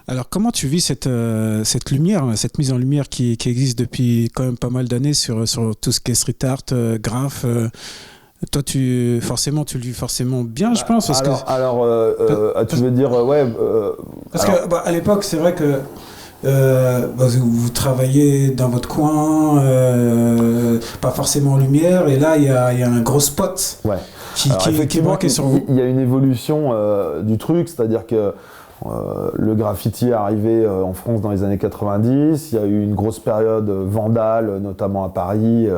Alors, comment tu vis cette lumière, cette mise en lumière qui existe depuis quand même pas mal d'années sur tout ce qui est street art, graph toi, forcément, tu le vis forcément bien, je pense, Tu veux dire, ouais. Parce que à l'époque, c'est vrai que vous travaillez dans votre coin, pas forcément en lumière, et là, il y a un gros spot Ouais. qui braquait sur vous. Il y a une évolution du truc, c'est-à-dire que le graffiti est arrivé en France dans les années 90, il y a eu une grosse période vandale, notamment à Paris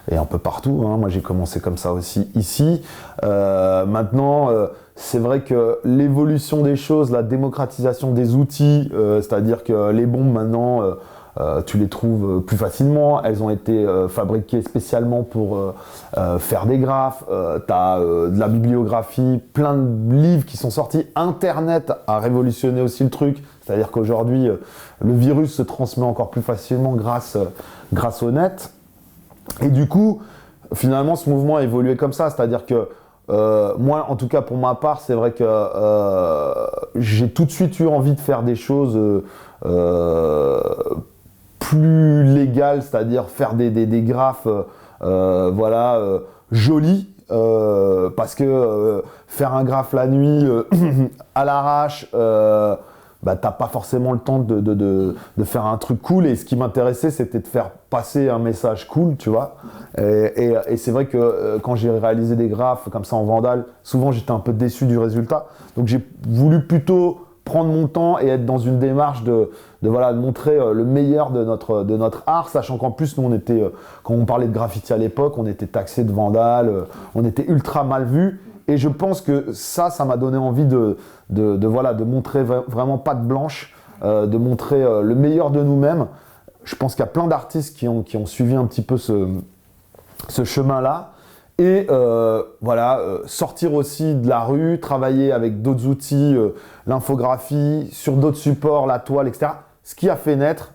et un peu partout, hein. Moi j'ai commencé comme ça aussi ici. Maintenant, c'est vrai que l'évolution des choses, la démocratisation des outils, c'est-à-dire que les bombes maintenant, tu les trouves plus facilement, elles ont été fabriquées spécialement pour faire des graphes, tu as de la bibliographie, plein de livres qui sont sortis, Internet a révolutionné aussi le truc, c'est-à-dire qu'aujourd'hui le virus se transmet encore plus facilement grâce au net, et du coup finalement ce mouvement a évolué comme ça, c'est-à-dire que moi en tout cas pour ma part c'est vrai que j'ai tout de suite eu envie de faire des choses plus légal, c'est-à-dire faire des graphes jolis, parce que faire un graphe la nuit à l'arrache, t'as pas forcément le temps de faire un truc cool, et ce qui m'intéressait c'était de faire passer un message cool, tu vois, et c'est vrai que quand j'ai réalisé des graphes comme ça en Vandal, souvent j'étais un peu déçu du résultat, donc j'ai voulu plutôt prendre mon temps et être dans une démarche de montrer le meilleur de notre art, sachant qu'en plus, nous, on était, quand on parlait de graffiti à l'époque, on était taxé de vandales, on était ultra mal vus, et je pense que ça m'a donné envie de montrer vraiment patte blanche, de montrer le meilleur de nous-mêmes. Je pense qu'il y a plein d'artistes qui ont suivi un petit peu ce chemin-là. Et sortir aussi de la rue, travailler avec d'autres outils, l'infographie, sur d'autres supports, la toile, etc. Ce qui a fait naître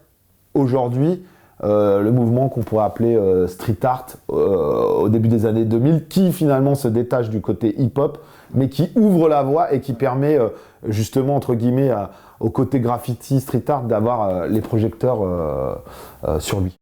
aujourd'hui le mouvement qu'on pourrait appeler street art au début des années 2000, qui finalement se détache du côté hip-hop, mais qui ouvre la voie et qui permet justement, entre guillemets, au côté graffiti, street art, d'avoir les projecteurs sur lui.